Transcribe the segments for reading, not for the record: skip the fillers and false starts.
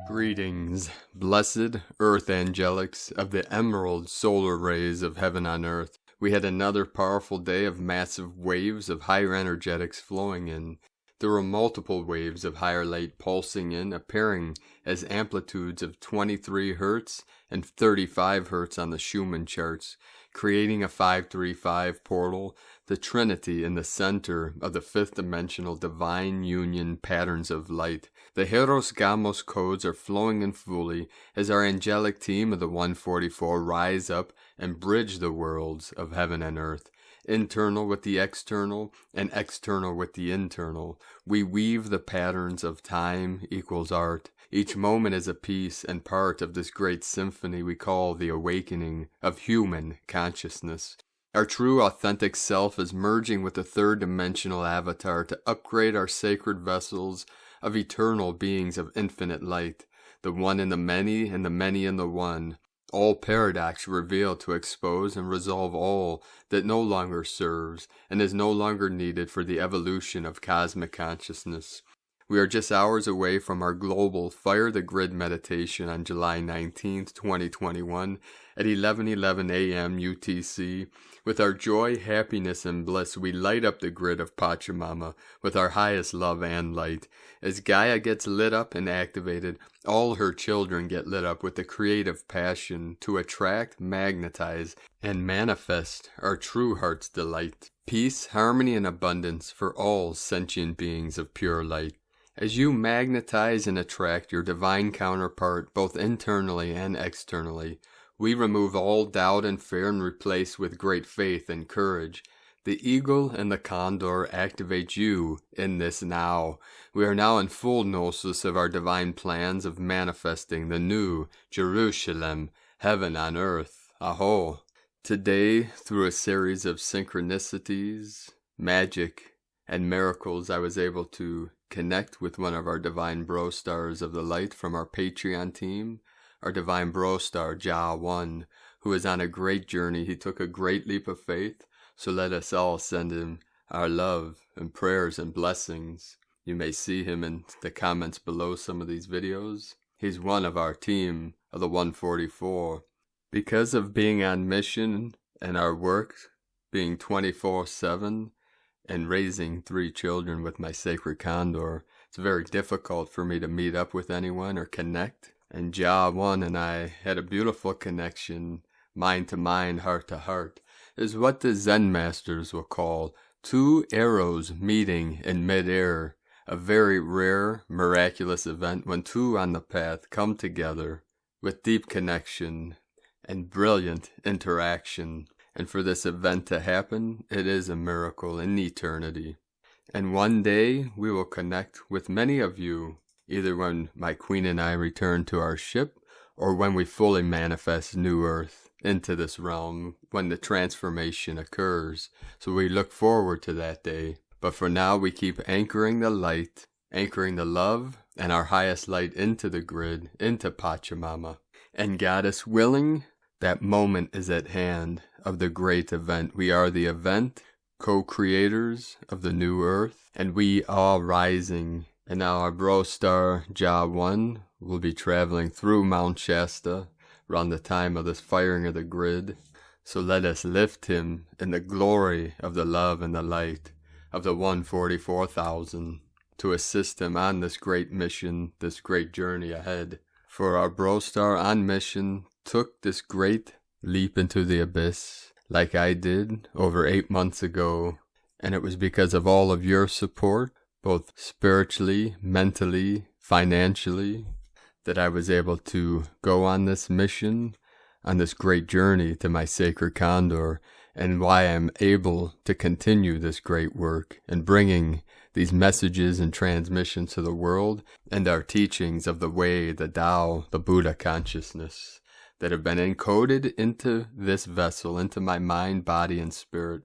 Greetings, blessed earth angelics of the emerald solar rays of heaven on earth. We had another powerful day of massive waves of higher energetics flowing in. There were multiple waves of higher light pulsing in, appearing as amplitudes of 23 Hz and 35 Hz on the Schumann charts, creating a 535 portal, the Trinity in the center of the fifth dimensional divine union patterns of light. The Hieros Gamos codes are flowing in fully as our angelic team of the 144 rise up and bridge the worlds of heaven and earth. Internal with the external and external with the internal. We weave the patterns of time equals art. Each moment is a piece and part of this great symphony we call the awakening of human consciousness. Our true authentic self is merging with the third dimensional avatar to upgrade our sacred vessels of eternal beings of infinite light, the one in the many and the many in the one. All paradox revealed to expose and resolve all that no longer serves and is no longer needed for the evolution of cosmic consciousness. We are just hours away from our global Fire the Grid meditation on July 19th, 2021 at 11:11 a.m. UTC. With our joy, happiness, and bliss, we light up the grid of Pachamama with our highest love and light. As Gaia gets lit up and activated, all her children get lit up with the creative passion to attract, magnetize, and manifest our true heart's delight. Peace, harmony, and abundance for all sentient beings of pure light. As you magnetize and attract your divine counterpart both internally and externally, we remove all doubt and fear and replace with great faith and courage. The eagle and the condor activate you in this now. We are now in full gnosis of our divine plans of manifesting the new Jerusalem, heaven on earth. Aho! Today, through a series of synchronicities, magic, and miracles, I was able to connect with one of our divine bro stars of the light from our Patreon team, our divine bro star, Jah 1, who is on a great journey. He took a great leap of faith, so let us all send him our love and prayers and blessings. You may see him in the comments below some of these videos. He's one of our team of the 144. Because of being on mission and our work being 24/7 and raising 3 children with my sacred Condor, it's very difficult for me to meet up with anyone or connect. And Jah 1 and I had a beautiful connection, mind to mind, heart to heart, is what the Zen masters will call 2 arrows meeting in midair, a very rare, miraculous event when 2 on the path come together with deep connection and brilliant interaction. And for this event to happen, it is a miracle in eternity. And one day we will connect with many of you, either when my queen and I return to our ship, or when we fully manifest New Earth into this realm, when the transformation occurs. So we look forward to that day. But for now, we keep anchoring the light, anchoring the love, and our highest light into the grid, into Pachamama. And Goddess willing, that moment is at hand of the great event. We are the event, co-creators of the new earth, and we are rising. And now our bro star, Jah 1, will be traveling through Mount Shasta around the time of this firing of the grid. So let us lift him in the glory of the love and the light of the 144,000 to assist him on this great mission, this great journey ahead. For our bro star on mission took this great leap into the abyss like I did over 8 months ago, and it was because of all of your support, both spiritually, mentally, financially, that I was able to go on this mission, on this great journey to my sacred Condor, and why I'm able to continue this great work and bringing these messages and transmissions to the world and our teachings of the way, the Tao, the Buddha consciousness that have been encoded into this vessel, into my mind, body, and spirit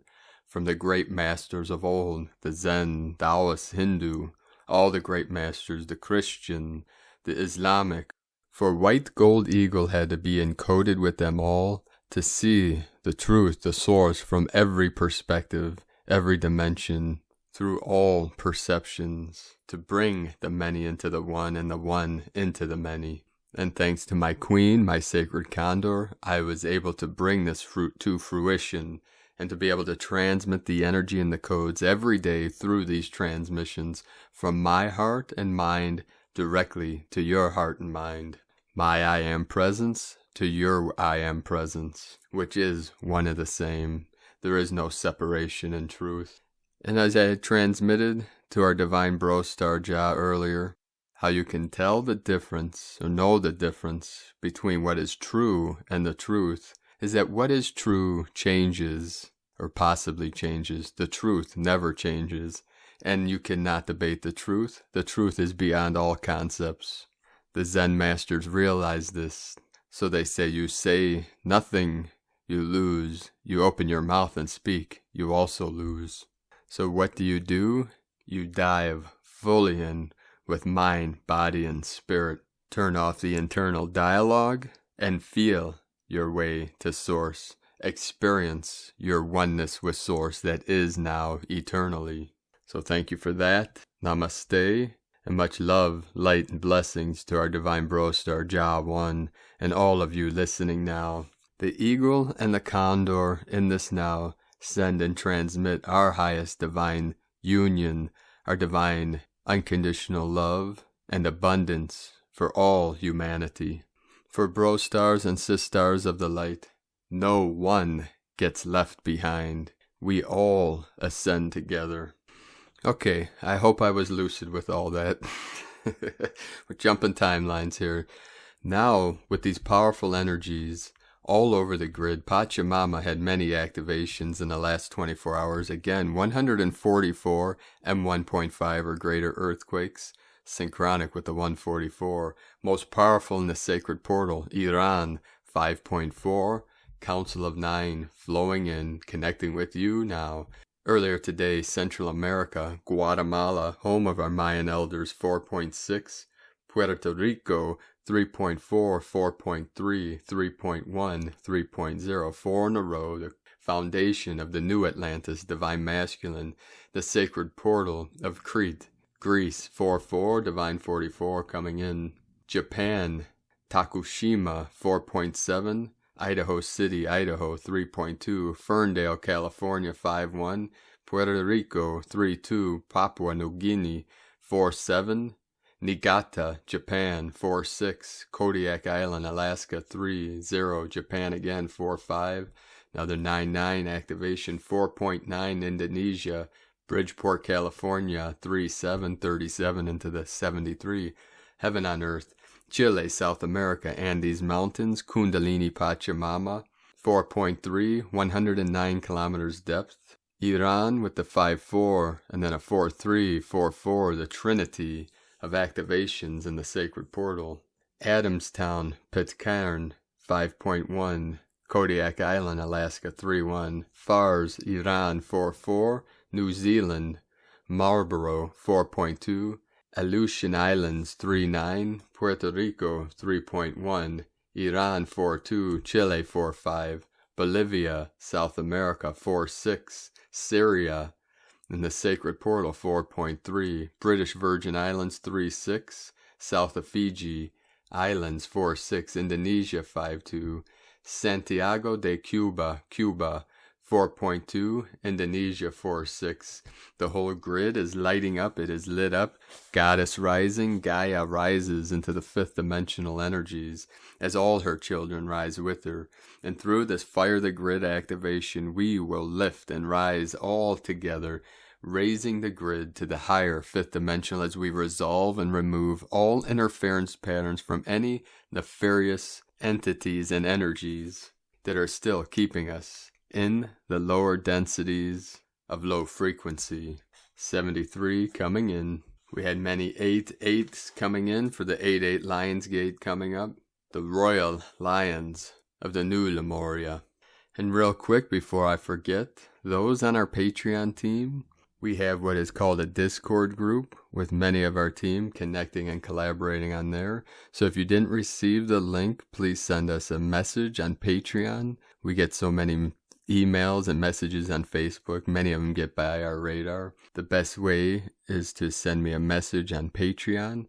from the great masters of old, the Zen, Taoist, Hindu, all the great masters, the Christian, the Islamic. For White Gold Eagle had to be encoded with them all to see the truth, the source from every perspective, every dimension, through all perceptions, to bring the many into the one and the one into the many. And thanks to my queen, my sacred Condor, I was able to bring this fruit to fruition and to be able to transmit the energy and the codes every day through these transmissions from my heart and mind directly to your heart and mind. My I am presence to your I am presence, which is one and the same. There is no separation in truth. And as I had transmitted to our divine bro Star Jah earlier, how you can tell the difference or know the difference between what is true and the truth is that what is true changes or possibly changes. The truth never changes, and you cannot debate the truth. The truth is beyond all concepts. The Zen masters realize this, so they say nothing, you lose. You open your mouth and speak, you also lose. So what do? You dive fully in with mind, body, and spirit. Turn off the internal dialogue and feel your way to source. Experience your oneness with source that is now eternally. So thank you for that. Namaste. And much love, light, and blessings to our divine bro Star Jah One and all of you listening now. The eagle and the condor in this now send and transmit our highest divine union, our divine unconditional love and abundance for all humanity. For bro stars and sis stars of the light, no one gets left behind. We all ascend together. Okay, I hope I was lucid with all that. We're jumping timelines here. Now, with these powerful energies all over the grid, Pachamama had many activations in the last 24 hours. Again, 144 M1.5 or greater earthquakes, synchronic with the 144. Most powerful in the sacred portal, Iran, 5.4. Council of 9, flowing in, connecting with you now. Earlier today, Central America, Guatemala, home of our Mayan elders, 4.6, Puerto Rico, 3.4, 4.3, 3.1, 3.0, 4 in a row, the foundation of the new Atlantis, divine masculine, the sacred portal of Crete, Greece, 4.4, divine 44 coming in, Japan, Takushima, 4.7, Idaho City, Idaho, 3.2, Ferndale, California, 5.1, Puerto Rico, 3.2, Papua New Guinea, 4.7, Niigata, Japan, 4.6, Kodiak Island, Alaska, 3.0, Japan again, 4.5, another 9.9 activation, 4.9, Indonesia, Bridgeport, California, 3.7, 37 into the 73, Heaven on Earth, Chile, South America, Andes Mountains, Kundalini Pachamama, 4.3, 109 kilometers depth. Iran with the 5.4, and then a 4.3, 4.4, the trinity of activations in the sacred portal. Adamstown, Pitcairn, 5.1, Kodiak Island, Alaska, 3.1. Fars, Iran, 4.4, New Zealand, Marlborough, 4.2, Aleutian Islands 3.9, Puerto Rico 3.1, Iran 4.2, Chile 4.5, Bolivia, South America 4.6, Syria in the Sacred Portal 4.3, British Virgin Islands 3.6, south of Fiji Islands 4.6, Indonesia 5.2, Santiago de Cuba, Cuba 4.2, Indonesia 4.6. The whole grid is lighting up, it is lit up. Goddess rising, Gaia rises into the fifth dimensional energies as all her children rise with her. And through this fire the grid activation, we will lift and rise all together, raising the grid to the higher fifth dimensional as we resolve and remove all interference patterns from any nefarious entities and energies that are still keeping us in the lower densities of low frequency. 73 coming in. We had many 8/8s coming in for the 8/8 Lionsgate coming up. The Royal Lions of the new Lemuria. And real quick before I forget, those on our Patreon team, we have what is called a Discord group with many of our team connecting and collaborating on there. So if you didn't receive the link, please send us a message on Patreon. We get so many emails and messages on Facebook. Many of them get by our radar. The best way is to send me a message on Patreon.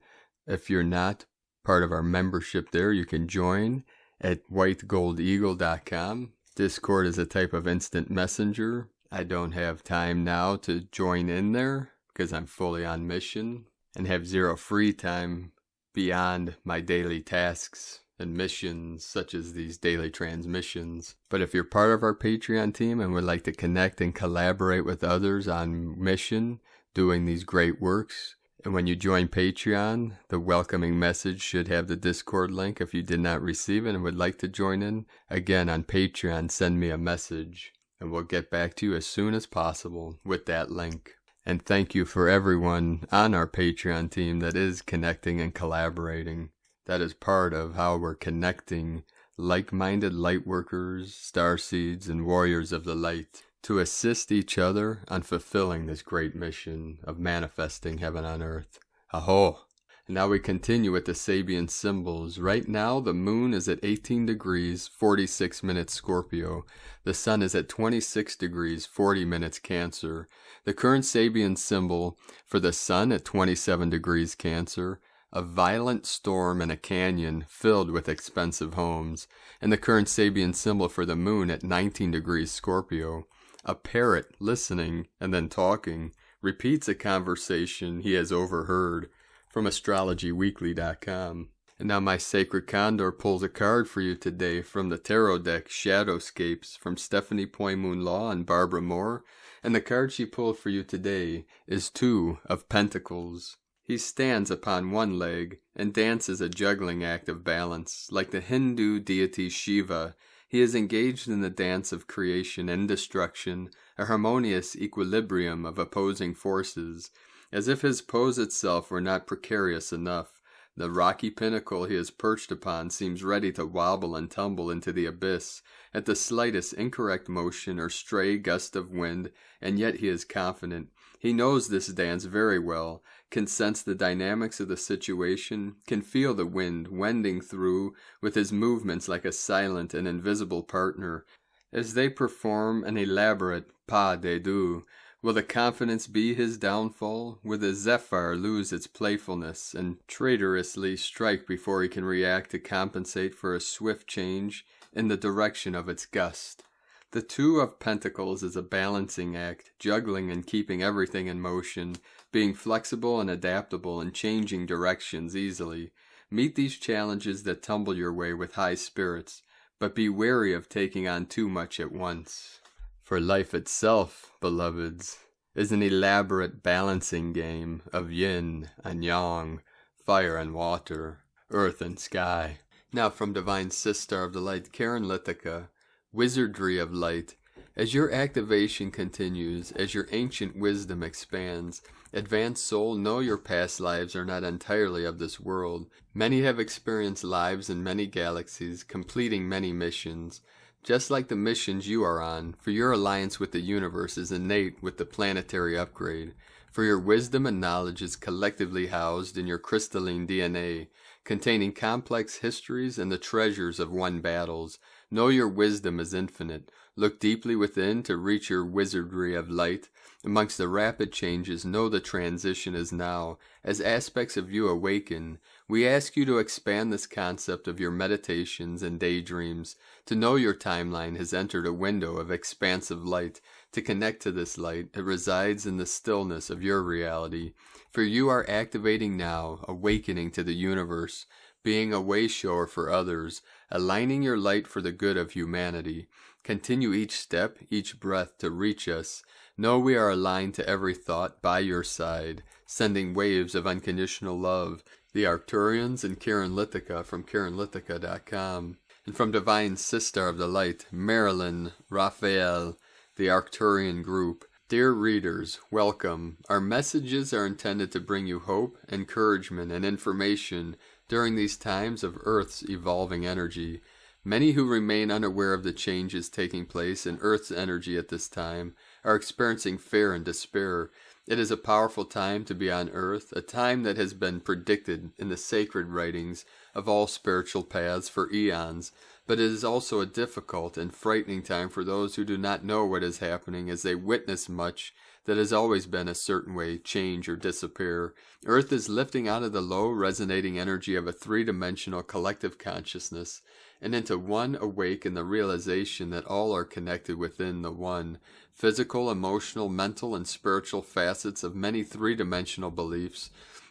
If you're not part of our membership there, you can join at whitegoldeagle.com. Discord is a type of instant messenger. I don't have time now to join in there because I'm fully on mission and have zero free time beyond my daily tasks and missions such as these daily transmissions. But if you're part of our Patreon team and would like to connect and collaborate with others on mission, doing these great works, and when you join Patreon, the welcoming message should have the Discord link if you did not receive it and would like to join in. Again, on Patreon, send me a message and we'll get back to you as soon as possible with that link. And thank you for everyone on our Patreon team that is connecting and collaborating. That is part of how we're connecting like-minded lightworkers, starseeds, and warriors of the light to assist each other on fulfilling this great mission of manifesting heaven on earth. Aho! And now we continue with the Sabian symbols. Right now, the moon is at 18 degrees, 46 minutes Scorpio. The sun is at 26 degrees, 40 minutes Cancer. The current Sabian symbol for the sun at 27 degrees Cancer. A violent storm in a canyon filled with expensive homes. And the current Sabian symbol for the moon at 19 degrees Scorpio. A parrot listening and then talking repeats a conversation he has overheard. From astrologyweekly.com. And now my sacred Condor pulls a card for you today from the tarot deck Shadowscapes from Stephanie Poymoon Law and Barbara Moore. And the card she pulled for you today is 2 of Pentacles. He stands upon one leg and dances a juggling act of balance. Like the Hindu deity Shiva, he is engaged in the dance of creation and destruction, a harmonious equilibrium of opposing forces. As if his pose itself were not precarious enough, the rocky pinnacle he is perched upon seems ready to wobble and tumble into the abyss at the slightest incorrect motion or stray gust of wind, and yet he is confident. He knows this dance very well, can sense the dynamics of the situation, can feel the wind wending through with his movements like a silent and invisible partner. As they perform an elaborate pas de deux, will the confidence be his downfall? Will the zephyr lose its playfulness and traitorously strike before he can react to compensate for a swift change in the direction of its gust? The 2 of Pentacles is a balancing act, juggling and keeping everything in motion, being flexible and adaptable and changing directions easily. Meet these challenges that tumble your way with high spirits, but be wary of taking on too much at once. For life itself, beloveds, is an elaborate balancing game of yin and yang, fire and water, earth and sky. Now from Divine Sister of the Light, Karen Lithica, Wizardry of Light. As your activation continues, as your ancient wisdom expands, advanced soul, know your past lives are not entirely of this world. Many have experienced lives in many galaxies, completing many missions. Just like the missions you are on, for your alliance with the universe is innate with the planetary upgrade, for your wisdom and knowledge is collectively housed in your crystalline DNA, containing complex histories and the treasures of won battles. Know your wisdom is infinite. Look deeply within to reach your wizardry of light. Amongst the rapid changes, know the transition is now. As aspects of you awaken, we ask you to expand this concept of your meditations and daydreams. To know your timeline has entered a window of expansive light. To connect to this light, it resides in the stillness of your reality. For you are activating now, awakening to the universe, being a wayshower for others, aligning your light for the good of humanity. Continue each step, each breath to reach us. Know we are aligned to every thought by your side, sending waves of unconditional love. The Arcturians and Karen Lithica from KarenLithica.com. And from Divine Sister of the Light, Marilyn Raphael, the Arcturian group. Dear readers, welcome. Our messages are intended to bring you hope, encouragement, and information during these times of Earth's evolving energy. Many who remain unaware of the changes taking place in Earth's energy at this time are experiencing fear and despair. It is a powerful time to be on Earth, a time that has been predicted in the sacred writings of all spiritual paths for eons, but it is also a difficult and frightening time for those who do not know what is happening as they witness much that has always been a certain way change or disappear. Earth is lifting out of the low resonating energy of a three-dimensional collective consciousness and into one awake in the realization that all are connected within the one. Physical, emotional, mental, and spiritual facets of many three-dimensional beliefs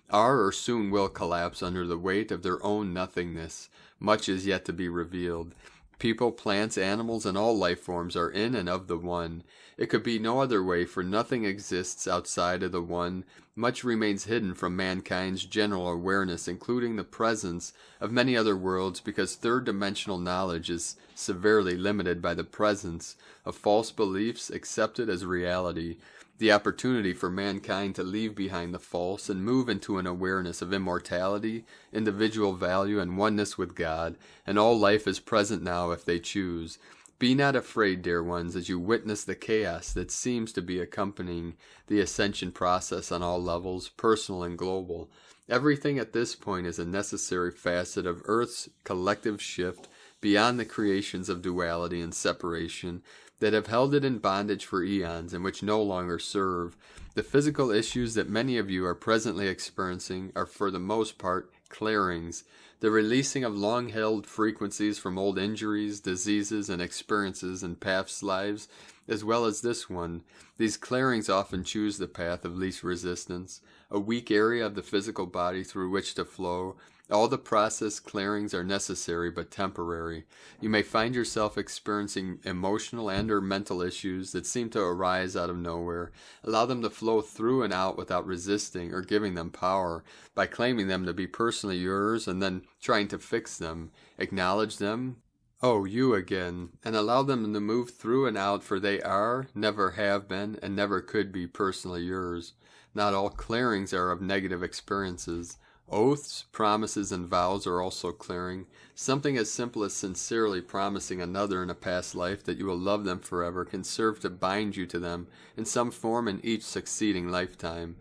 are or soon will collapse under the weight of their own nothingness. Much is yet to be revealed. People, plants, animals, and all life forms are in and of the one. It could be no other way, for nothing exists outside of the one. Much remains hidden from mankind's general awareness, including the presence of many other worlds, because third-dimensional knowledge is severely limited by the presence of false beliefs accepted as reality. The opportunity for mankind to leave behind the false and move into an awareness of immortality, individual value, and oneness with God, and all life is present now if they choose. Be not afraid, dear ones, as you witness the chaos that seems to be accompanying the ascension process on all levels, personal and global. Everything at this point is a necessary facet of Earth's collective shift beyond the creations of duality and separation that have held it in bondage for eons and which no longer serve. The physical issues that many of you are presently experiencing are for the most part clearings, the releasing of long-held frequencies from old injuries, diseases, and experiences in past lives, as well as this one. These clearings often choose the path of least resistance, a weak area of the physical body through which to flow. All the process clearings are necessary but temporary. You may find yourself experiencing emotional and or mental issues that seem to arise out of nowhere. Allow them to flow through and out without resisting or giving them power by claiming them to be personally yours and then trying to fix them. Acknowledge them. Oh, you again, and allow them to move through and out, for they are, never have been, and never could be personally yours. Not all clearings are of negative experiences. Oaths, promises, and vows are also clearing. Something as simple as sincerely promising another in a past life that you will love them forever can serve to bind you to them in some form in each succeeding lifetime.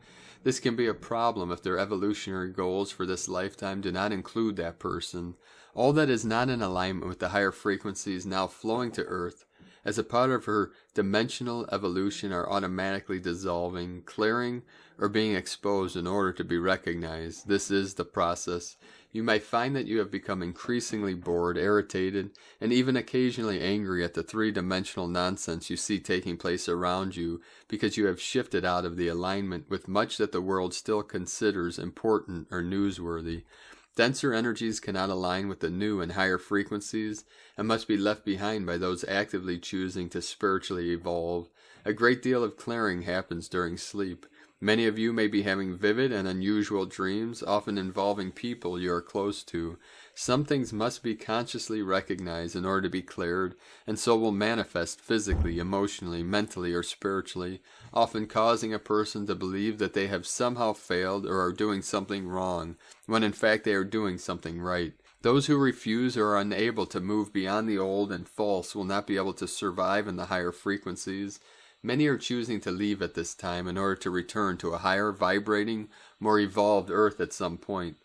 This can be a problem if their evolutionary goals for this lifetime do not include that person. All that is not in alignment with the higher frequencies now flowing to Earth as a part of her dimensional evolution are automatically dissolving, clearing, or being exposed in order to be recognized. This is the process. You may find that you have become increasingly bored, irritated, and even occasionally angry at the three-dimensional nonsense you see taking place around you because you have shifted out of the alignment with much that the world still considers important or newsworthy. Denser energies cannot align with the new and higher frequencies and must be left behind by those actively choosing to spiritually evolve. A great deal of clearing happens during sleep. Many of you may be having vivid and unusual dreams, often involving people you are close to. Some things must be consciously recognized in order to be cleared, and so will manifest physically, emotionally, mentally, or spiritually, often causing a person to believe that they have somehow failed or are doing something wrong, when in fact they are doing something right. Those who refuse or are unable to move beyond the old and false will not be able to survive in the higher frequencies. Many are choosing to leave at this time in order to return to a higher, vibrating, more evolved Earth at some point.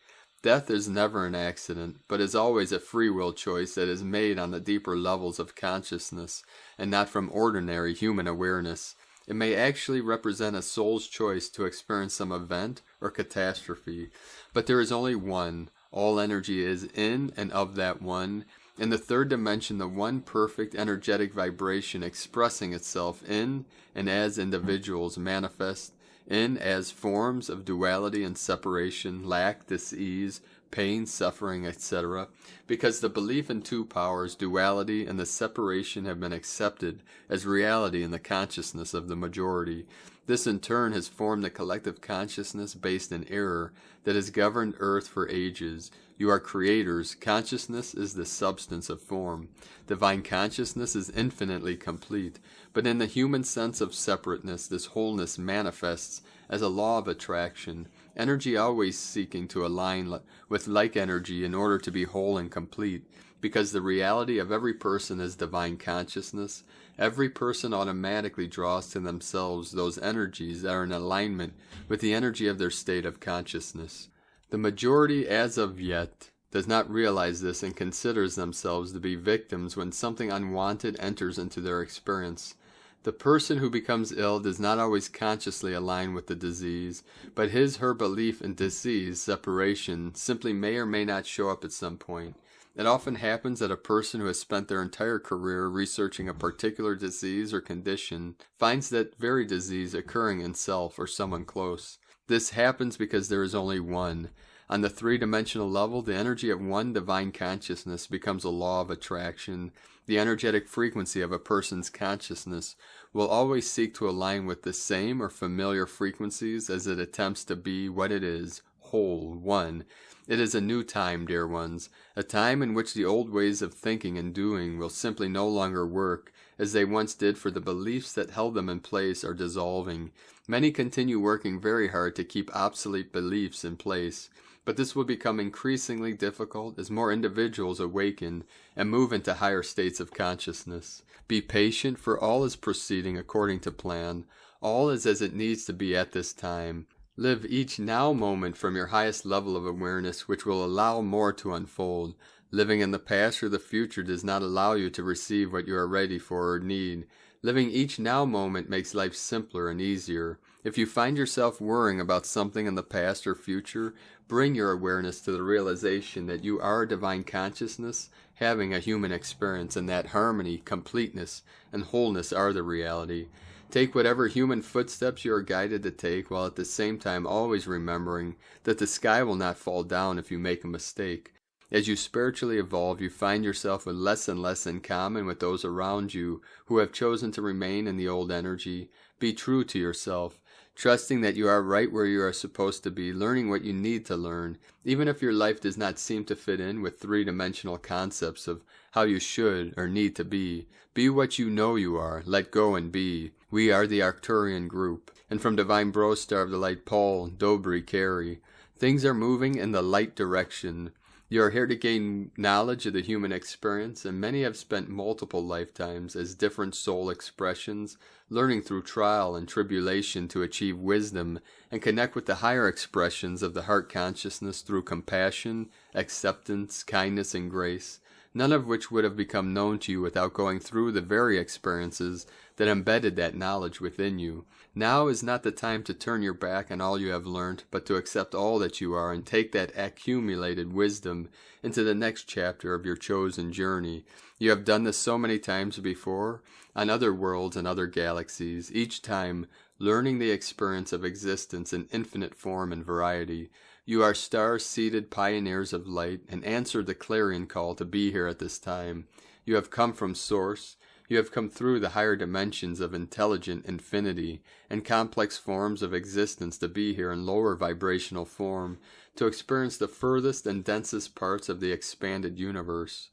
Death is never an accident, but is always a free will choice that is made on the deeper levels of consciousness, and not from ordinary human awareness. It may actually represent a soul's choice to experience some event or catastrophe, but there is only one. All energy is in and of that one. In the third dimension, the one perfect energetic vibration expressing itself in and as individuals manifest, in as forms of duality and separation, lack, dis-ease, pain, suffering, etc. Because the belief in two powers, duality and the separation, have been accepted as reality in the consciousness of the majority. This in turn has formed the collective consciousness based in error that has governed Earth for ages. You are creators. Consciousness is the substance of form. Divine consciousness is infinitely complete. But in the human sense of separateness, this wholeness manifests as a law of attraction. Energy always seeking to align with like energy in order to be whole and complete. Because the reality of every person is divine consciousness, every person automatically draws to themselves those energies that are in alignment with the energy of their state of consciousness. The majority, as of yet, does not realize this and considers themselves to be victims when something unwanted enters into their experience. The person who becomes ill does not always consciously align with the disease, but his/her belief in disease separation simply may or may not show up at some point. It often happens that a person who has spent their entire career researching a particular disease or condition finds that very disease occurring in self or someone close. This happens because there is only one. On the three-dimensional level, the energy of one divine consciousness becomes a law of attraction. The energetic frequency of a person's consciousness will always seek to align with the same or familiar frequencies as it attempts to be what it is, whole, one. It is a new time, dear ones, a time in which the old ways of thinking and doing will simply no longer work, as they once did, for the beliefs that held them in place are dissolving. Many continue working very hard to keep obsolete beliefs in place, but this will become increasingly difficult as more individuals awaken and move into higher states of consciousness. Be patient, for all is proceeding according to plan. All is as it needs to be at this time. Live each now moment from your highest level of awareness, which will allow more to unfold. Living in the past or the future does not allow you to receive what you are ready for or need. Living each now moment makes life simpler and easier. If you find yourself worrying about something in the past or future, bring your awareness to the realization that you are a divine consciousness having a human experience, and that harmony, completeness, and wholeness are the reality. Take whatever human footsteps you are guided to take, while at the same time always remembering that the sky will not fall down if you make a mistake. As you spiritually evolve, you find yourself with less and less in common with those around you who have chosen to remain in the old energy. Be true to yourself, trusting that you are right where you are supposed to be, learning what you need to learn, even if your life does not seem to fit in with three-dimensional concepts of how you should or need to be. Be what you know you are. Let go and be. We are the Arcturian group. And from Divine Bro Star of the Light, Paul, Dobry, Carey, things are moving in the light direction. You are here to gain knowledge of the human experience, and many have spent multiple lifetimes as different soul expressions, learning through trial and tribulation to achieve wisdom and connect with the higher expressions of the heart consciousness through compassion, acceptance, kindness, and grace, none of which would have become known to you without going through the very experiences that embedded that knowledge within you. Now is not the time to turn your back on all you have learned, but to accept all that you are and take that accumulated wisdom into the next chapter of your chosen journey. You have done this so many times before, on other worlds and other galaxies, each time learning the experience of existence in infinite form and variety. You are star-seated pioneers of light and answered the clarion call to be here at this time. You have come from Source. You have come through the higher dimensions of intelligent infinity and complex forms of existence to be here in lower vibrational form, to experience the furthest and densest parts of the expanded universe.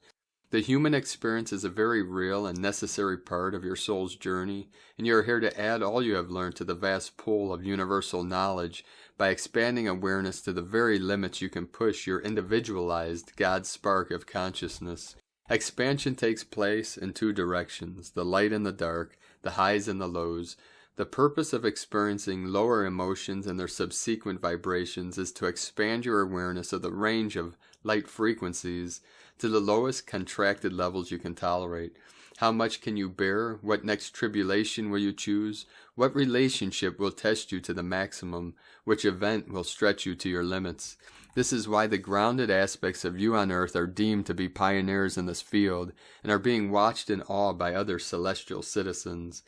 The human experience is a very real and necessary part of your soul's journey, and you are here to add all you have learned to the vast pool of universal knowledge by expanding awareness to the very limits you can push your individualized God spark of consciousness. Expansion takes place in two directions, the light and the dark, the highs and the lows. The purpose of experiencing lower emotions and their subsequent vibrations is to expand your awareness of the range of light frequencies to the lowest contracted levels you can tolerate. How much can you bear? What next tribulation will you choose? What relationship will test you to the maximum? Which event will stretch you to your limits? This is why the grounded aspects of you on earth are deemed to be pioneers in this field and are being watched in awe by other celestial citizens.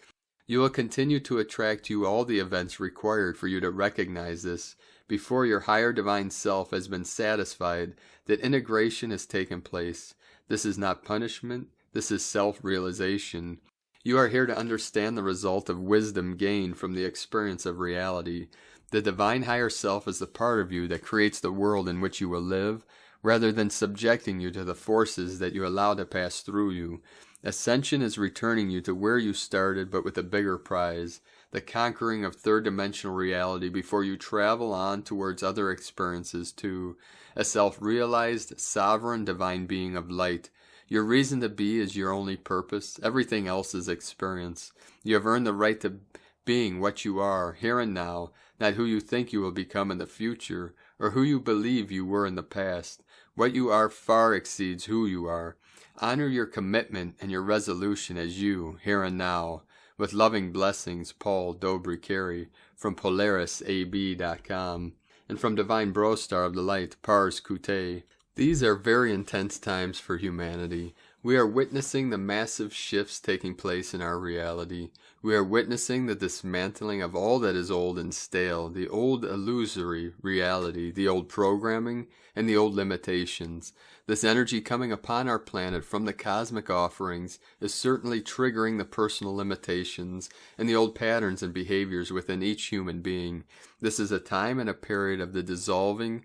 You will continue to attract to you all the events required for you to recognize this before your higher divine self has been satisfied that integration has taken place. This is not punishment. This is self-realization. You are here to understand the result of wisdom gained from the experience of reality. The divine higher self is the part of you that creates the world in which you will live, rather than subjecting you to the forces that you allow to pass through you. Ascension is returning you to where you started, but with a bigger prize, the conquering of third-dimensional reality before you travel on towards other experiences too. A self-realized, sovereign, divine being of light. Your reason to be is your only purpose. Everything else is experience. You have earned the right to being what you are, here and now, not who you think you will become in the future, or who you believe you were in the past. What you are far exceeds who you are. Honor your commitment and your resolution as you, here and now. With loving blessings, Paul Dobry Carey, from PolarisAB.com, and from Divine Brostar of the Light, Pars Kute. These are very intense times for humanity. We are witnessing the massive shifts taking place in our reality. We are witnessing the dismantling of all that is old and stale, the old illusory reality, the old programming, and the old limitations. This energy coming upon our planet from the cosmic offerings is certainly triggering the personal limitations and the old patterns and behaviors within each human being. This is a time and a period of the dissolving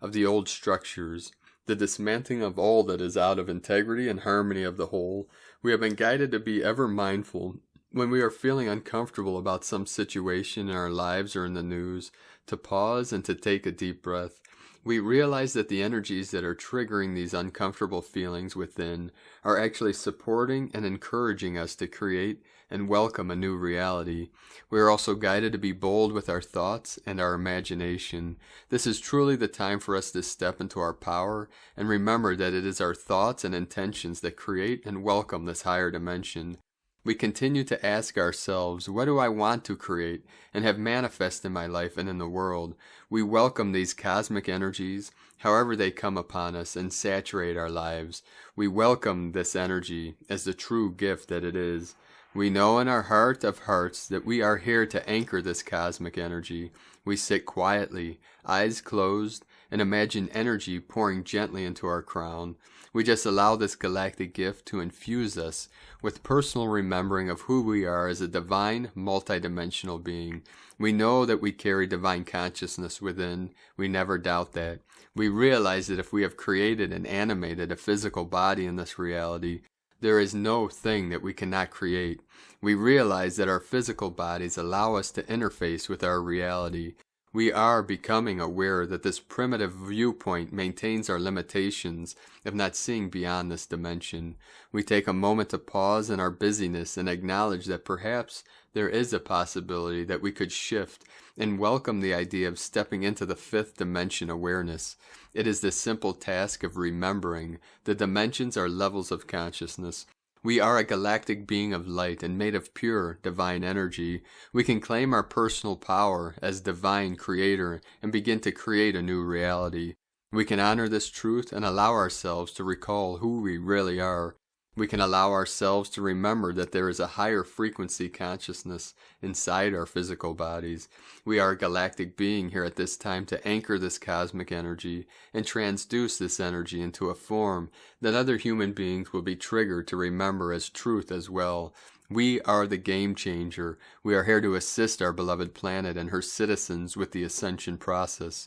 of the old structures, the dismantling of all that is out of integrity and harmony of the whole. We have been guided to be ever mindful when we are feeling uncomfortable about some situation in our lives or in the news, to pause and to take a deep breath. We realize that the energies that are triggering these uncomfortable feelings within are actually supporting and encouraging us to create and welcome a new reality. We are also guided to be bold with our thoughts and our imagination. This is truly the time for us to step into our power and remember that it is our thoughts and intentions that create and welcome this higher dimension. We continue to ask ourselves, what do I want to create and have manifest in my life and in the world? We welcome these cosmic energies, however they come upon us, and saturate our lives. We welcome this energy as the true gift that it is. We know in our heart of hearts that we are here to anchor this cosmic energy. We sit quietly, eyes closed, and imagine energy pouring gently into our crown. We just allow this galactic gift to infuse us with personal remembering of who we are as a divine, multidimensional being. We know that we carry divine consciousness within. We never doubt that. We realize that if we have created and animated a physical body in this reality, there is no thing that we cannot create. We realize that our physical bodies allow us to interface with our reality. We are becoming aware that this primitive viewpoint maintains our limitations of not seeing beyond this dimension. We take a moment to pause in our busyness and acknowledge that perhaps there is a possibility that we could shift and welcome the idea of stepping into the fifth dimension awareness. It is the simple task of remembering the dimensions are levels of consciousness. We are a galactic being of light and made of pure, divine energy. We can claim our personal power as divine creator and begin to create a new reality. We can honor this truth and allow ourselves to recall who we really are. We can allow ourselves to remember that there is a higher frequency consciousness inside our physical bodies. We are a galactic being here at this time to anchor this cosmic energy and transduce this energy into a form that other human beings will be triggered to remember as truth as well. We are the game changer. We are here to assist our beloved planet and her citizens with the Ascension process.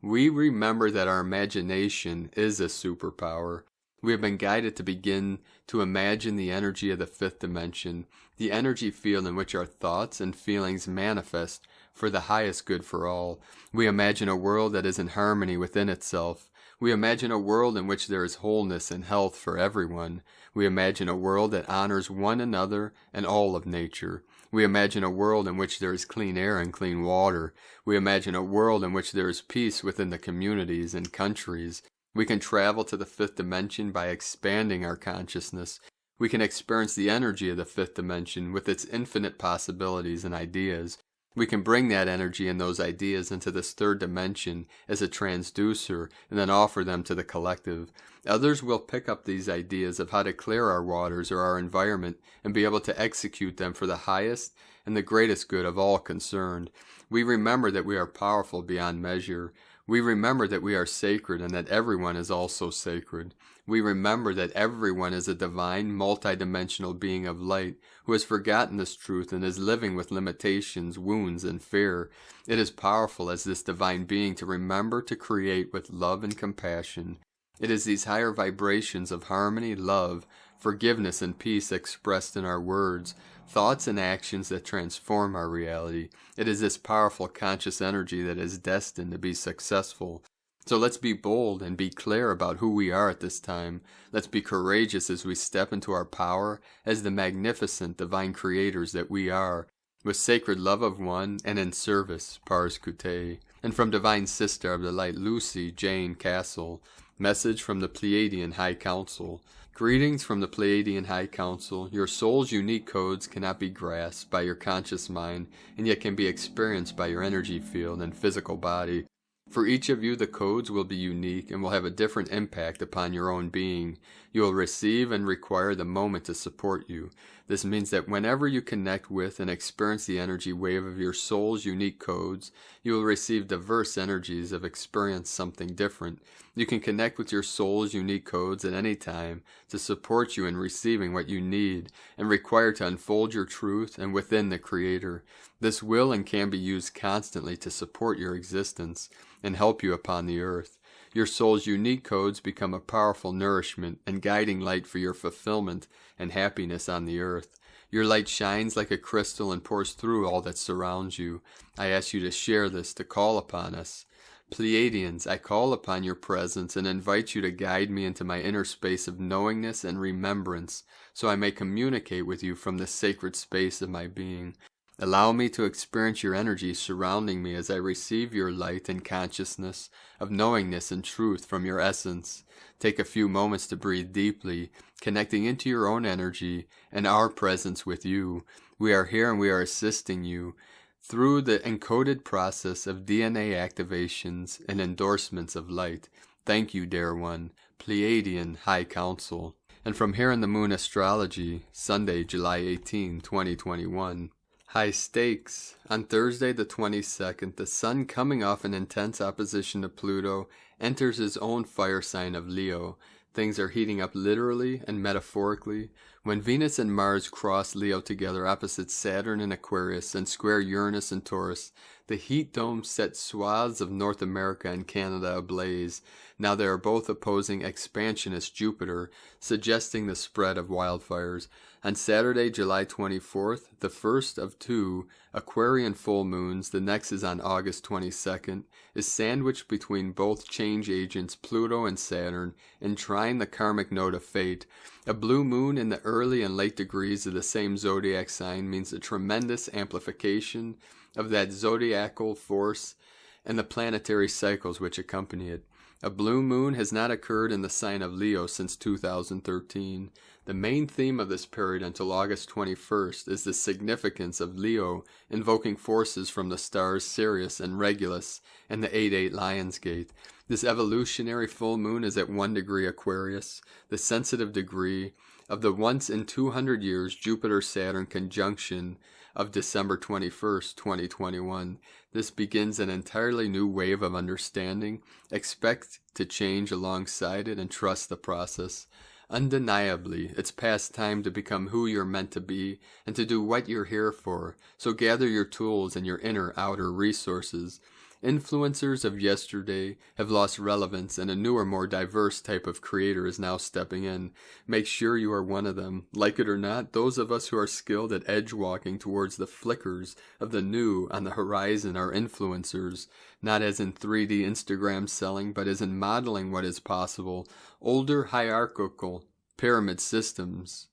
We remember that our imagination is a superpower. We have been guided to begin to imagine the energy of the fifth dimension, the energy field in which our thoughts and feelings manifest for the highest good for all. We imagine a world that is in harmony within itself. We imagine a world in which there is wholeness and health for everyone. We imagine a world that honors one another and all of nature. We imagine a world in which there is clean air and clean water. We imagine a world in which there is peace within the communities and countries. We can travel to the fifth dimension by expanding our consciousness. We can experience the energy of the fifth dimension with its infinite possibilities and ideas. We can bring that energy and those ideas into this third dimension as a transducer and then offer them to the collective. Others will pick up these ideas of how to clear our waters or our environment and be able to execute them for the highest and the greatest good of all concerned. We remember that we are powerful beyond measure. We remember that we are sacred and that everyone is also sacred. We remember that everyone is a divine, multidimensional being of light who has forgotten this truth and is living with limitations, wounds, and fear. It is powerful as this divine being to remember to create with love and compassion. It is these higher vibrations of harmony, love, forgiveness, and peace expressed in our words, thoughts, and actions that transform our reality. It is this powerful conscious energy that is destined to be successful. So let's be bold and be clear about who we are at this time. Let's be courageous as we step into our power as the magnificent divine creators that we are, with sacred love of one and in service, Pars Cute. And from Divine Sister of the Light, Lucy Jane Castle, message from the Pleiadian High Council. Greetings from the Pleiadian High Council. Your soul's unique codes cannot be grasped by your conscious mind, and yet can be experienced by your energy field and physical body. For each of you, the codes will be unique and will have a different impact upon your own being. You will receive and require the moment to support you. This means that whenever you connect with and experience the energy wave of your soul's unique codes, you will receive diverse energies of experience something different. You can connect with your soul's unique codes at any time to support you in receiving what you need and require to unfold your truth and within the Creator. This will and can be used constantly to support your existence and help you upon the earth. Your soul's unique codes become a powerful nourishment and guiding light for your fulfillment and happiness on the earth. Your light shines like a crystal and pours through all that surrounds you. I ask you to share this, to call upon us. Pleiadians, I call upon your presence and invite you to guide me into my inner space of knowingness and remembrance, so I may communicate with you from the sacred space of my being. Allow me to experience your energy surrounding me as I receive your light and consciousness of knowingness and truth from your essence. Take a few moments to breathe deeply, connecting into your own energy and our presence with you. We are here and we are assisting you through the encoded process of DNA activations and endorsements of light. Thank you, dear one, Pleiadian High Council. And from Here in the Moon Astrology, Sunday, July 18, 2021. High stakes. On Thursday the 22nd, the Sun, coming off an intense opposition to Pluto, enters his own fire sign of Leo. Things are heating up literally and metaphorically. When Venus and Mars cross Leo together opposite Saturn in Aquarius and square Uranus and Taurus, the heat dome set swaths of North America and Canada ablaze. Now they are both opposing expansionist Jupiter, suggesting the spread of wildfires. On Saturday, July 24th, the first of two Aquarian full moons, the next is on August 22nd, is sandwiched between both change agents Pluto and Saturn, and trine the karmic node of fate. A blue moon in the early and late degrees of the same zodiac sign means a tremendous amplification of that zodiacal force and the planetary cycles which accompany it. A blue moon has not occurred in the sign of Leo since 2013. The main theme of this period until August 21st is the significance of Leo invoking forces from the stars Sirius and Regulus and the 8-8 Lionsgate. This evolutionary full moon is at 1 degree Aquarius, the sensitive degree of the once in 200 years Jupiter-Saturn conjunction of December 21st, 2021. This begins an entirely new wave of understanding. Expect to change alongside it and trust the process. Undeniably, it's past time to become who you're meant to be and to do what you're here for. So gather your tools and your inner outer resources. Influencers of yesterday have lost relevance and a newer, more diverse type of creator is now stepping in. Make sure you are one of them. Like it or not, those of us who are skilled at edge walking towards the flickers of the new on the horizon are influencers, not as in 3D Instagram selling, but as in modeling what is possible. Older hierarchical pyramid systems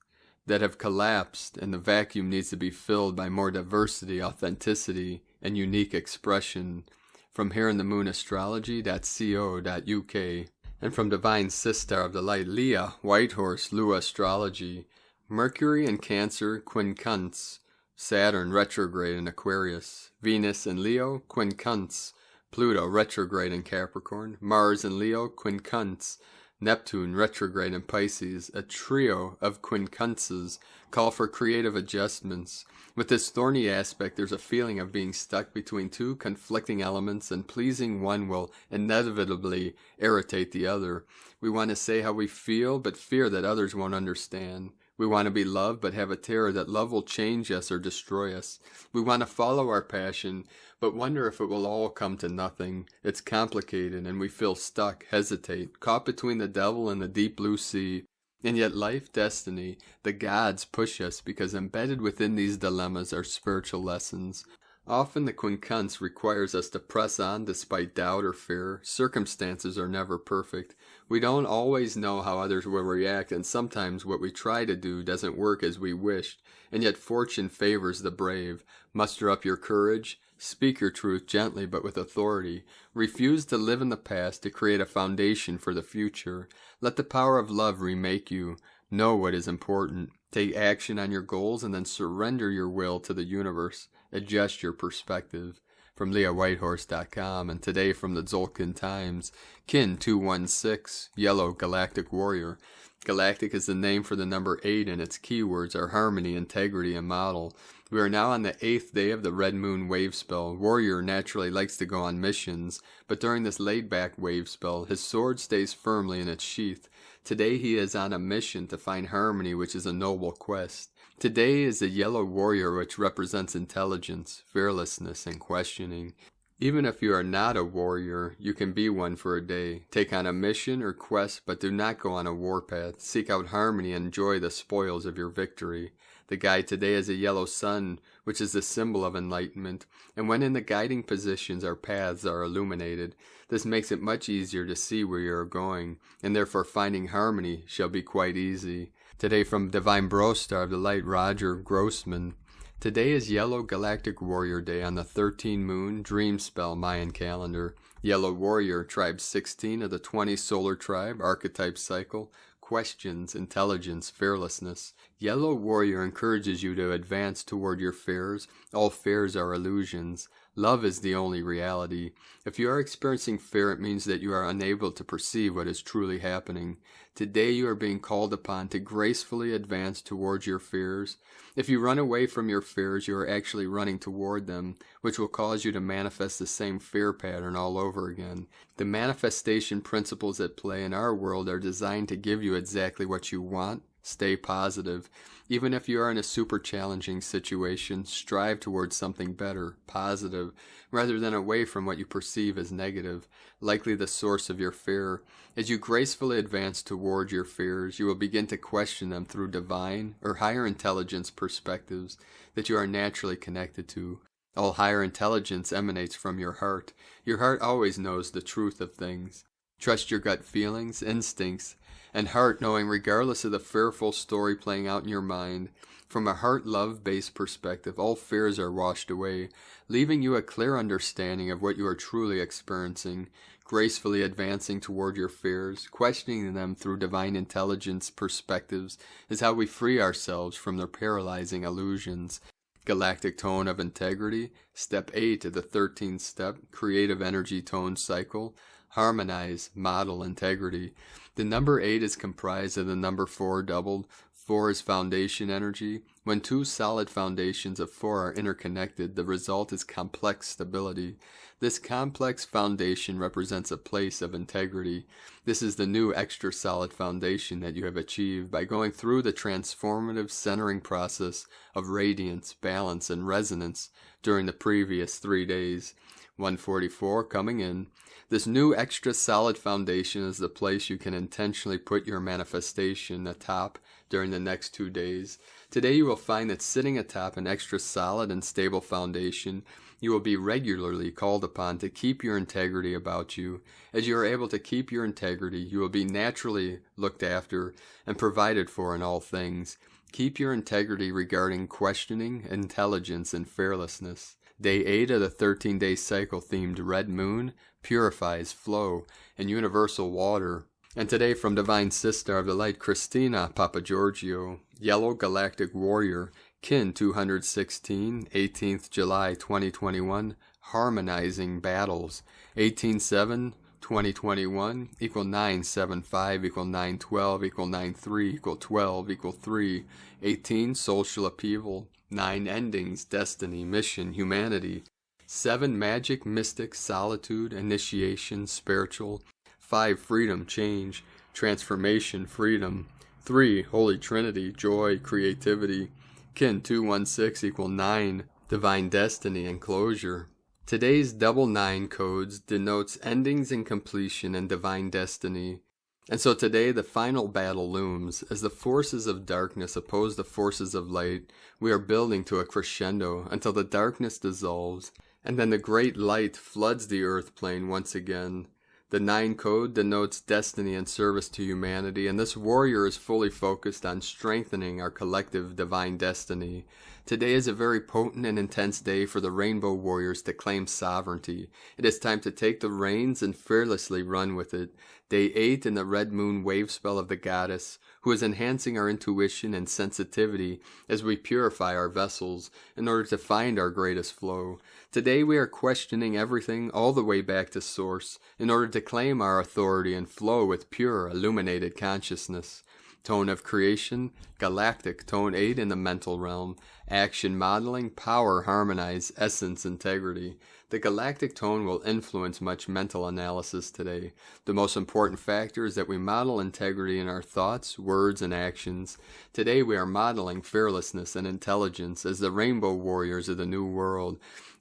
that have collapsed, and the vacuum needs to be filled by more diversity, authenticity, and unique expression. From Here in the Moon Astrology.co.uk. And from Divine Sister of the Light, Leah Whitehorse, Lua Astrology. Mercury in Cancer, quincunx. Saturn retrograde in Aquarius. Venus in Leo, quincunx. Pluto retrograde in Capricorn. Mars in Leo, quincunx. Neptune retrograde in Pisces. A trio of quincunxes call for creative adjustments. With this thorny aspect, there's a feeling of being stuck between two conflicting elements, and pleasing one will inevitably irritate the other. We want to say how we feel, but fear that others won't understand. We want to be loved, but have a terror that love will change us or destroy us. We want to follow our passion, but wonder if it will all come to nothing. It's complicated, and we feel stuck, hesitate, caught between the devil and the deep blue sea. And yet life, destiny, the gods push us because embedded within these dilemmas are spiritual lessons. Often the quincunx requires us to press on despite doubt or fear. Circumstances are never perfect. We don't always know how others will react, and sometimes what we try to do doesn't work as we wished, and yet fortune favors the brave. Muster up your courage. Speak your truth gently but with authority. Refuse to live in the past to create a foundation for the future. Let the power of love remake you. Know what is important. Take action on your goals and then surrender your will to the universe. Adjust your perspective. From LeahWhitehorse.com, and today from the Tzolk'in Times, Kin 216, Yellow Galactic Warrior. Galactic is the name for the number 8, and its keywords are harmony, integrity, and model. We are now on the 8th day of the Red Moon wave spell. Warrior naturally likes to go on missions, but during this laid-back wave spell, his sword stays firmly in its sheath. Today he is on a mission to find harmony, which is a noble quest. Today is the Yellow Warrior, which represents intelligence, fearlessness, and questioning. Even if you are not a warrior, you can be one for a day. Take on a mission or quest, but do not go on a warpath. Seek out harmony and enjoy the spoils of your victory. The guide today is a yellow sun, which is the symbol of enlightenment, and when in the guiding positions our paths are illuminated. This makes it much easier to see where you are going, and therefore finding harmony shall be quite easy. Today from Divine Brostar of the Light, Roger Grossman. Today is Yellow Galactic Warrior Day on the 13 Moon Dream Spell Mayan calendar. Yellow Warrior, Tribe 16 of the 20 Solar Tribe, Archetype Cycle. Questions, intelligence, fearlessness. Yellow Warrior encourages you to advance toward your fears. All fears are illusions. Love is the only reality. If you are experiencing fear, it means that you are unable to perceive what is truly happening. Today you are being called upon to gracefully advance towards your fears. If you run away from your fears, you are actually running toward them, which will cause you to manifest the same fear pattern all over again. The manifestation principles at play in our world are designed to give you exactly what you want. Stay positive. Even if you are in a super challenging situation, strive towards something better, positive, rather than away from what you perceive as negative, likely the source of your fear. As you gracefully advance toward your fears, you will begin to question them through divine or higher intelligence perspectives that you are naturally connected to. All higher intelligence emanates from your heart. Your heart always knows the truth of things. Trust your gut feelings, instincts, and heart knowing regardless of the fearful story playing out in your mind. From a heart-love-based perspective, all fears are washed away, leaving you a clear understanding of what you are truly experiencing. Gracefully advancing toward your fears, questioning them through divine intelligence perspectives is how we free ourselves from their paralyzing illusions. Galactic Tone of Integrity, Step 8 of the 13th step, Creative Energy Tone Cycle. Harmonize, model integrity. The number 8 is comprised of the number 4 doubled. 4 is foundation energy. When two solid foundations of 4 are interconnected, the result is complex stability. This complex foundation represents a place of integrity. This is the new extra solid foundation that you have achieved by going through the transformative centering process of radiance, balance, and resonance during the previous 3 days. 144 coming in. This new extra solid foundation is the place you can intentionally put your manifestation atop during the next 2 days. Today you will find that sitting atop an extra solid and stable foundation, you will be regularly called upon to keep your integrity about you. As you are able to keep your integrity, you will be naturally looked after and provided for in all things. Keep your integrity regarding questioning, intelligence, and fearlessness. Day 8 of the 13-day cycle themed Red Moon purifies, flow, and universal water. And today from Divine Sister of the Light, Christina Papagiorgio, Yellow Galactic Warrior, Kin 216, 18th July 2021, Harmonizing Battles, 18-7, 2021, equal 975, equal 912, equal 93, equal 12, equal 3, 18, Social Upheaval, 9 Endings, Destiny, Mission, Humanity, 7 Magic, Mystic, Solitude, Initiation, Spiritual, 5 Freedom, Change, Transformation, Freedom, 3 Holy Trinity, Joy, Creativity, Kin 216 equal 9, Divine Destiny, and Closure. Today's double 9 codes denotes endings and completion and divine destiny. And so today the final battle looms. As the forces of darkness oppose the forces of light, we are building to a crescendo until the darkness dissolves, and then the great light floods the earth plane once again. The 9 code denotes destiny and service to humanity, and this warrior is fully focused on strengthening our collective divine destiny. Today is a very potent and intense day for the Rainbow Warriors to claim sovereignty. It is time to take the reins and fearlessly run with it. Day 8 in the Red Moon wave spell of the goddess, who is enhancing our intuition and sensitivity as we purify our vessels in order to find our greatest flow. Today we are questioning everything all the way back to source in order to claim our authority and flow with pure, illuminated consciousness. Tone of creation, galactic, tone 8 in the mental realm, action modeling, power harmonize, essence integrity. The galactic tone will influence much mental analysis today. The most important factor is that we model integrity in our thoughts, words, and actions. Today we are modeling fearlessness and intelligence as the Rainbow Warriors of the New World.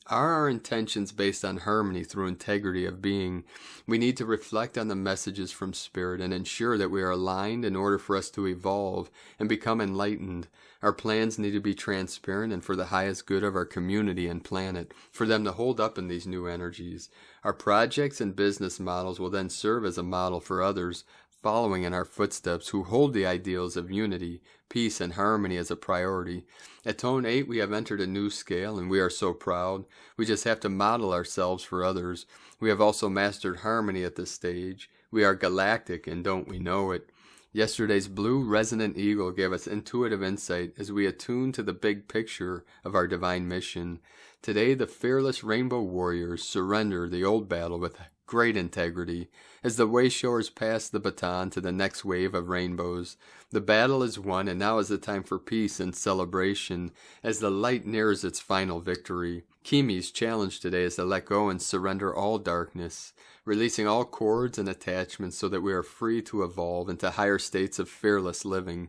Are our intentions based on harmony through integrity of being? We need to reflect on the messages from Spirit and ensure that we are aligned in order for us to evolve and become enlightened. Our plans need to be transparent and for the highest good of our community and planet, for them to hold up in these new energies. Our projects and business models will then serve as a model for others, following in our footsteps, who hold the ideals of unity, peace, and harmony as a priority. At Tone 8, we have entered a new scale, and we are so proud. We just have to model ourselves for others. We have also mastered harmony at this stage. We are galactic, and don't we know it? Yesterday's blue resonant eagle gave us intuitive insight as we attune to the big picture of our divine mission. Today, the fearless Rainbow Warriors surrender the old battle with great integrity as the Wayshowers pass the baton to the next wave of rainbows. The battle is won, and now is the time for peace and celebration as the light nears its final victory. Kimi's challenge today is to let go and surrender all darkness, releasing all cords and attachments so that we are free to evolve into higher states of fearless living.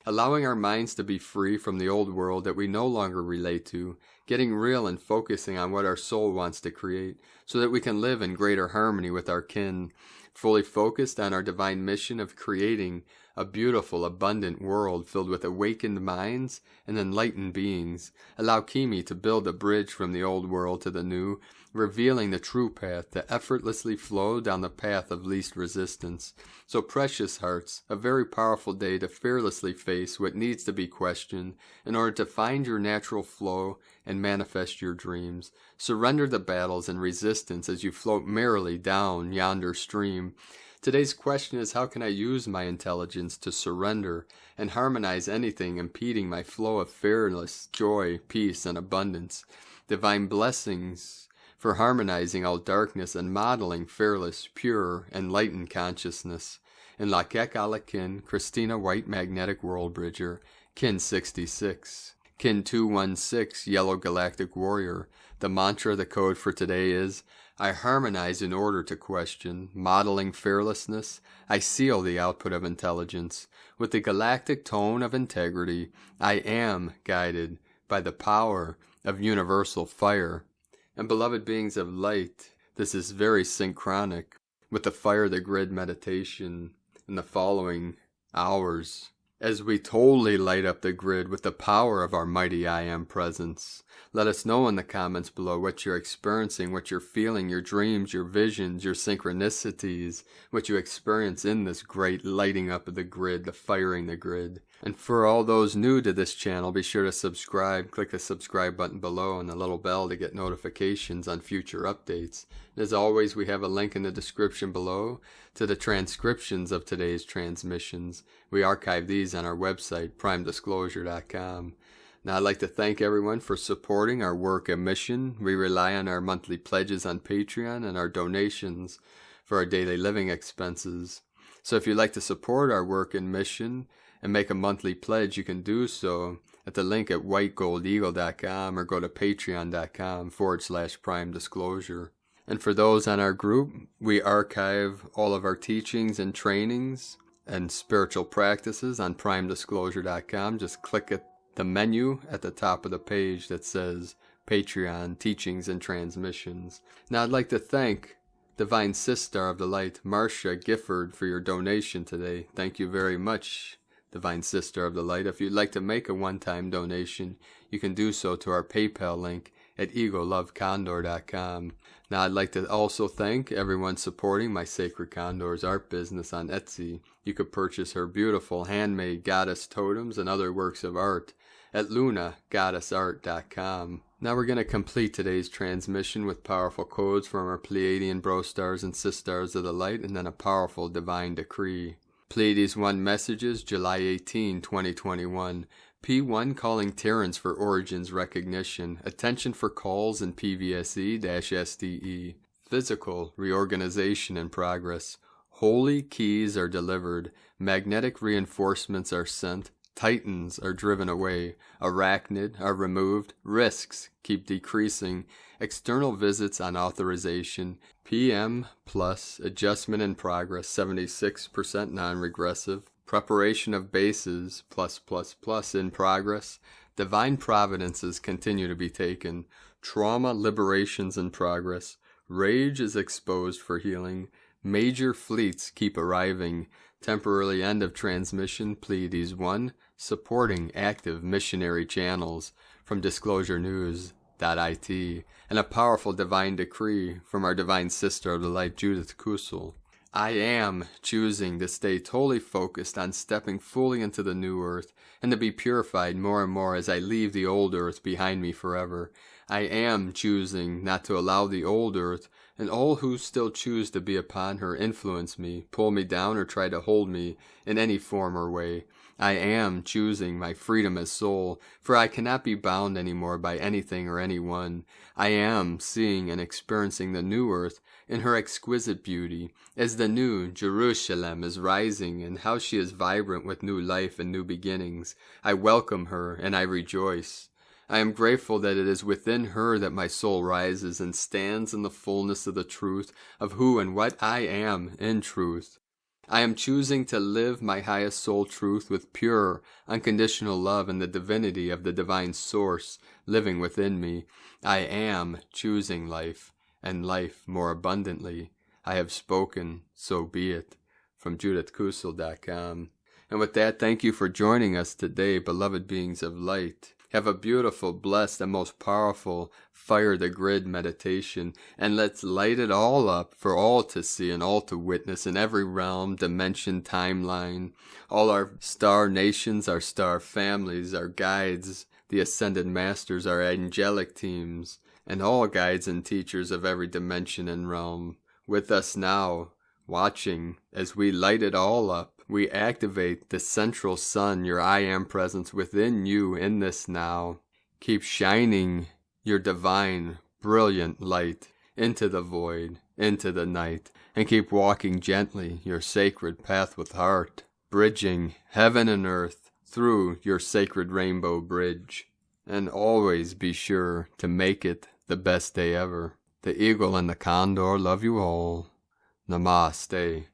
Allowing our minds to be free from the old world that we no longer relate to, getting real and focusing on what our soul wants to create, so that we can live in greater harmony with our kin, fully focused on our divine mission of creating a beautiful, abundant world filled with awakened minds and enlightened beings. Allow Kimi to build a bridge from the old world to the new, revealing the true path to effortlessly flow down the path of least resistance. So precious hearts, a very powerful day to fearlessly face what needs to be questioned in order to find your natural flow and manifest your dreams. Surrender the battles and resistance as you float merrily down yonder stream. Today's question is, how can I use my intelligence to surrender and harmonize anything impeding my flow of fearless joy, peace, and abundance? Divine blessings for harmonizing all darkness and modeling fearless, pure, enlightened consciousness. In Lakek Ala Kin, Christina White Magnetic World Bridger, Kin 66. Kin 216, Yellow Galactic Warrior. The mantra, the code for today is, I harmonize in order to question, modeling fearlessness. I seal the output of intelligence. With the galactic tone of integrity, I am guided by the power of universal fire. And beloved beings of light, this is very synchronic with the Fire the Grid meditation in the following hours, as we totally light up the grid with the power of our mighty I Am presence. Let us know in the comments below what you're experiencing, what you're feeling, your dreams, your visions, your synchronicities, what you experience in this great lighting up of the grid, the firing the grid. And for all those new to this channel, be sure to subscribe. Click the subscribe button below and the little bell to get notifications on future updates. And as always, we have a link in the description below to the transcriptions of today's transmissions. We archive these on our website, primedisclosure.com. Now, I'd like to thank everyone for supporting our work and mission. We rely on our monthly pledges on Patreon and our donations for our daily living expenses. So if you'd like to support our work and mission and make a monthly pledge, you can do so at the link at whitegoldeagle.com or go to patreon.com/primedisclosure. And for those on our group, we archive all of our teachings and trainings and spiritual practices on primedisclosure.com. Just click at the menu at the top of the page that says Patreon Teachings and Transmissions. Now I'd like to thank Divine Sister of the Light, Marcia Gifford, for your donation today. Thank you very much, Divine Sister of the Light. If you'd like to make a one-time donation, you can do so to our PayPal link at egolovecondor.com. Now, I'd like to also thank everyone supporting my Sacred Condors art business on Etsy. You could purchase her beautiful handmade goddess totems and other works of art at lunagoddessart.com. Now we're going to complete today's transmission with powerful codes from our Pleiadian bro stars and sisters of the light, and then a powerful divine decree. Pleiades 1 messages, July 18, 2021. P1 calling Terrans for origins recognition. Attention for calls in PVSE-SDE. Physical reorganization in progress. Holy keys are delivered. Magnetic reinforcements are sent. Titans are driven away. Arachnid are removed. Risks keep decreasing. External visits on authorization. PM plus adjustment in progress. 76% non-regressive. Preparation of bases plus in progress. Divine providences continue to be taken. Trauma liberations in progress. Rage is exposed for healing. Major fleets keep arriving. Temporarily end of transmission, Pleiades 1, supporting active missionary channels from disclosurenews.it, and a powerful divine decree from our Divine Sister of the Light, Judith Kusel. I am choosing to stay totally focused on stepping fully into the new earth and to be purified more and more as I leave the old earth behind me forever. I am choosing not to allow the old earth and all who still choose to be upon her influence me, pull me down, or try to hold me in any form or way. I am choosing my freedom as soul, for I cannot be bound anymore by anything or anyone. I am seeing and experiencing the new earth in her exquisite beauty, as the new Jerusalem is rising, and how she is vibrant with new life and new beginnings. I welcome her, and I rejoice. I am grateful that it is within her that my soul rises and stands in the fullness of the truth of who and what I am in truth. I am choosing to live my highest soul truth with pure, unconditional love and the divinity of the divine source living within me. I am choosing life, and life more abundantly. I have spoken, so be it. From JudithKusel.com. And with that, thank you for joining us today, beloved beings of light. Have a beautiful, blessed, and most powerful Fire the Grid meditation, and let's light it all up for all to see and all to witness in every realm, dimension, timeline. All our star nations, our star families, our guides, the ascended masters, our angelic teams, and all guides and teachers of every dimension and realm. With us now, watching as we light it all up. We activate the central sun, your I Am presence within you in this now. Keep shining your divine, brilliant light into the void, into the night, and keep walking gently your sacred path with heart, bridging heaven and earth through your sacred rainbow bridge. And always be sure to make it the best day ever. The eagle and the condor love you all. Namaste.